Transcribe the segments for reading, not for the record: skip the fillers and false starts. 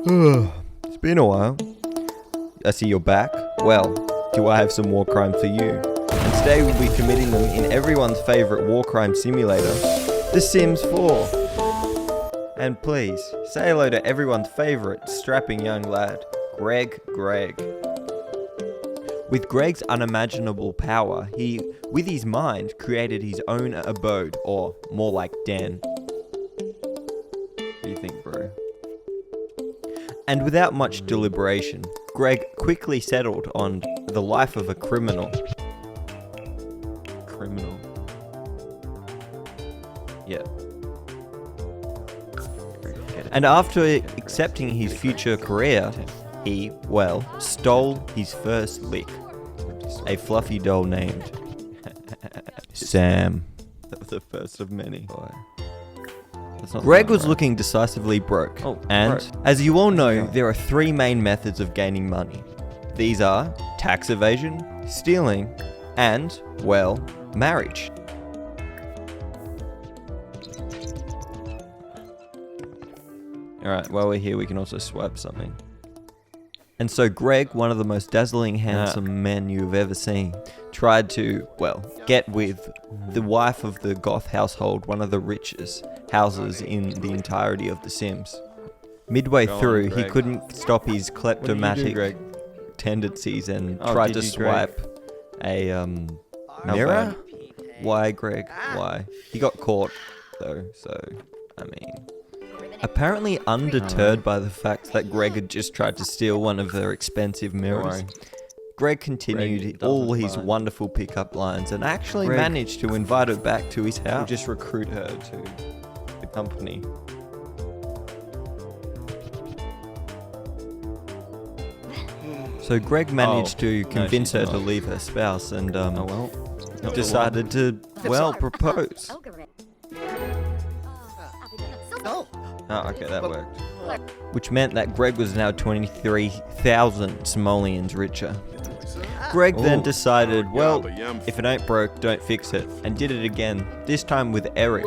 It's been a while. I see you're back. Well, do I have some war crimes for you? And today we'll be committing them in everyone's favourite war crime simulator, The Sims 4. And please, say hello to everyone's favourite strapping young lad, Greg. With Greg's unimaginable power, he, with his mind, created his own abode, or more like den. What do you think, bro? And without much deliberation, Greg quickly settled on the life of a criminal. Yeah. And after accepting his future career, he, well, stole his first lick. A fluffy doll named Sam. That was the first of many. Greg was looking decisively broke. As you all know, there are three main methods of gaining money. These are tax evasion, stealing, and, well, marriage. Alright, while we're here, we can also swipe something. And so Greg, one of the most dazzling, handsome men you've ever seen, tried to, well, get with the wife of the Goth household, one of the richest houses in the entirety of The Sims. Midway through, he couldn't stop his kleptomatic tendencies and tried to swipe a mirror? Why, Greg? Why? He got caught, though, so, I mean... Apparently undeterred by the fact that Greg had just tried to steal one of their expensive mirrors, Greg continued all his wonderful pickup lines and actually managed to invite her back to his house. Just recruit her to the company. So Greg managed to convince her to leave her spouse and decided to, well, propose. Oh, okay, that worked. Which meant that Greg was now 23,000 simoleons richer. Greg then decided, well, if it ain't broke, don't fix it, and did it again, this time with Eric.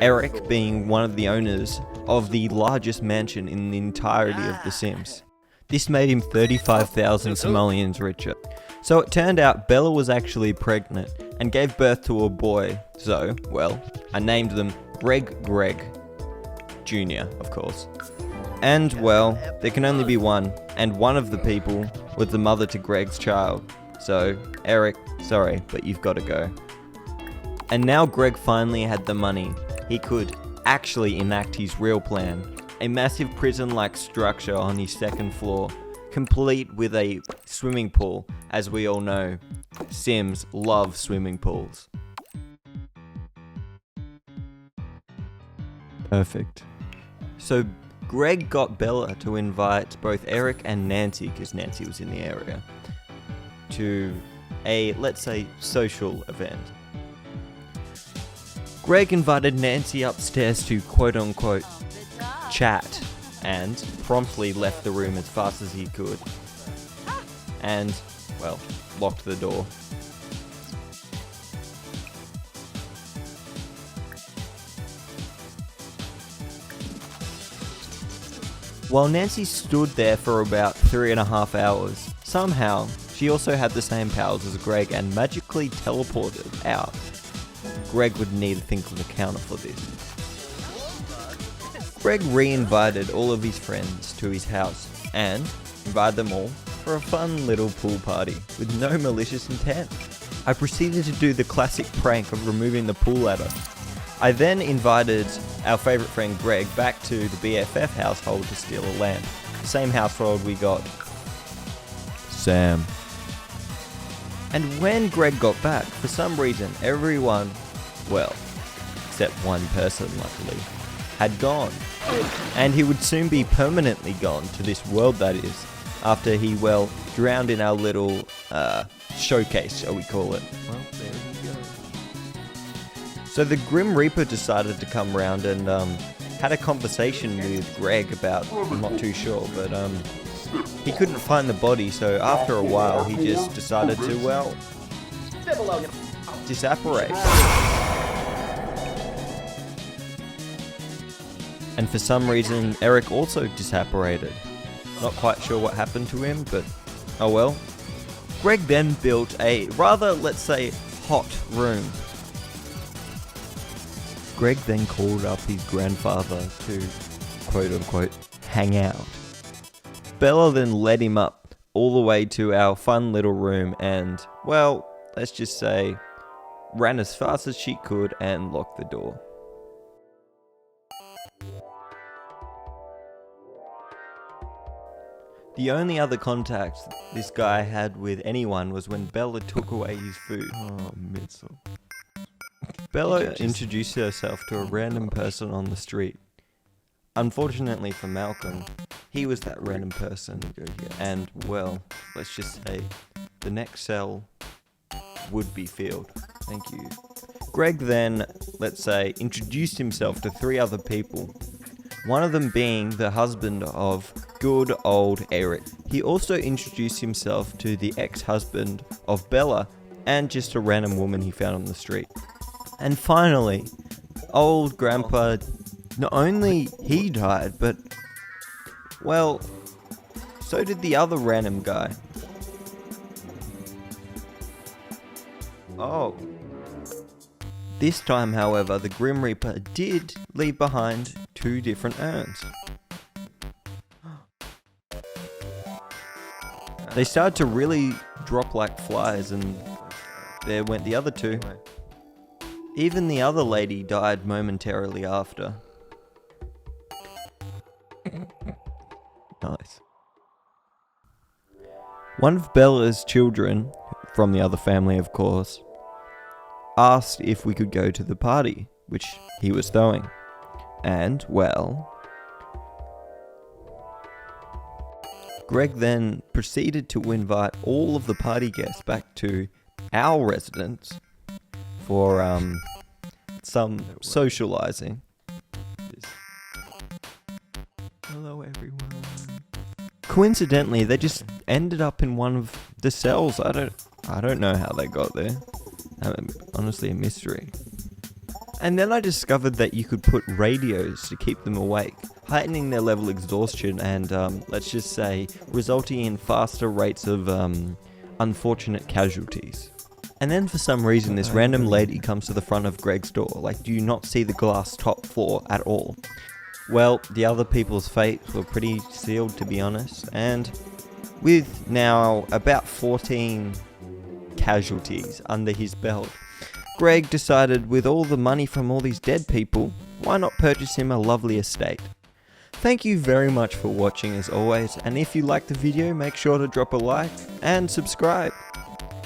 Eric being one of the owners of the largest mansion in the entirety of The Sims. This made him 35,000 simoleons richer. So it turned out Bella was actually pregnant and gave birth to a boy, so, well, I named them Greg. Jr., of course. And, well, there can only be one, and one of the people was the mother to Greg's child. So, Eric, sorry, but you've got to go. And now Greg finally had the money. He could actually enact his real plan. A massive prison-like structure on his second floor, complete with a swimming pool. As we all know, Sims love swimming pools. Perfect. So Greg got Bella to invite both Eric and Nancy, because Nancy was in the area, to a, let's say, social event. Greg invited Nancy upstairs to quote-unquote chat, and promptly left the room as fast as he could. And, well, locked the door. While Nancy stood there for about 3.5 hours, somehow she also had the same powers as Greg and magically teleported out. Greg would need to think of a counter for this. Greg re-invited all of his friends to his house and invited them all for a fun little pool party with no malicious intent. I proceeded to do the classic prank of removing the pool ladder. I then invited our favourite friend Greg back to the BFF household to steal a lamp. Same household we got Sam. And when Greg got back, for some reason everyone, well, except one person luckily, had gone. And he would soon be permanently gone to this world, that is, after he, well, drowned in our little showcase, shall we call it. Well, there you go. So the Grim Reaper decided to come round and had a conversation with Greg about, I'm not too sure, but he couldn't find the body, so after a while he just decided to, well, disapparate. And for some reason, Eric also disapparated. Not quite sure what happened to him, but oh well. Greg then built a rather, let's say, hot room. Greg then called up his grandfather to, quote unquote, hang out. Bella then led him up all the way to our fun little room and, well, let's just say, ran as fast as she could and locked the door. The only other contact this guy had with anyone was when Bella took away his food. Oh, Mitzel. Bella introduced herself to a random person on the street. Unfortunately for Malcolm, he was that random person. And, well, let's just say, the next cell would be filled. Thank you. Greg then, let's say, introduced himself to 3 other people. One of them being the husband of good old Eric. He also introduced himself to the ex-husband of Bella and just a random woman he found on the street. And finally, old grandpa, not only he died, but, well, so did the other random guy. Oh. This time, however, the Grim Reaper did leave behind 2 different urns. They started to really drop like flies, and there went the other 2. Even the other lady died momentarily after. Nice. One of Bella's children, from the other family of course, asked if we could go to the party, which he was throwing. And, well, Greg then proceeded to invite all of the party guests back to our residence for some socializing. Hello, everyone. Coincidentally, they just ended up in one of the cells. I don't know how they got there. Honestly, a mystery. And then I discovered that you could put radios to keep them awake, heightening their level of exhaustion and, let's just say, resulting in faster rates of, unfortunate casualties. And then for some reason, this random lady comes to the front of Greg's door. Like, do you not see the glass top floor at all? Well, the other people's fates were pretty sealed, to be honest. And with now about 14 casualties under his belt, Greg decided with all the money from all these dead people, why not purchase him a lovely estate? Thank you very much for watching as always, and if you liked the video, make sure to drop a like and subscribe.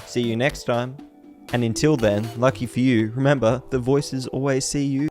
See you next time, and until then, lucky for you, remember, the voices always see you.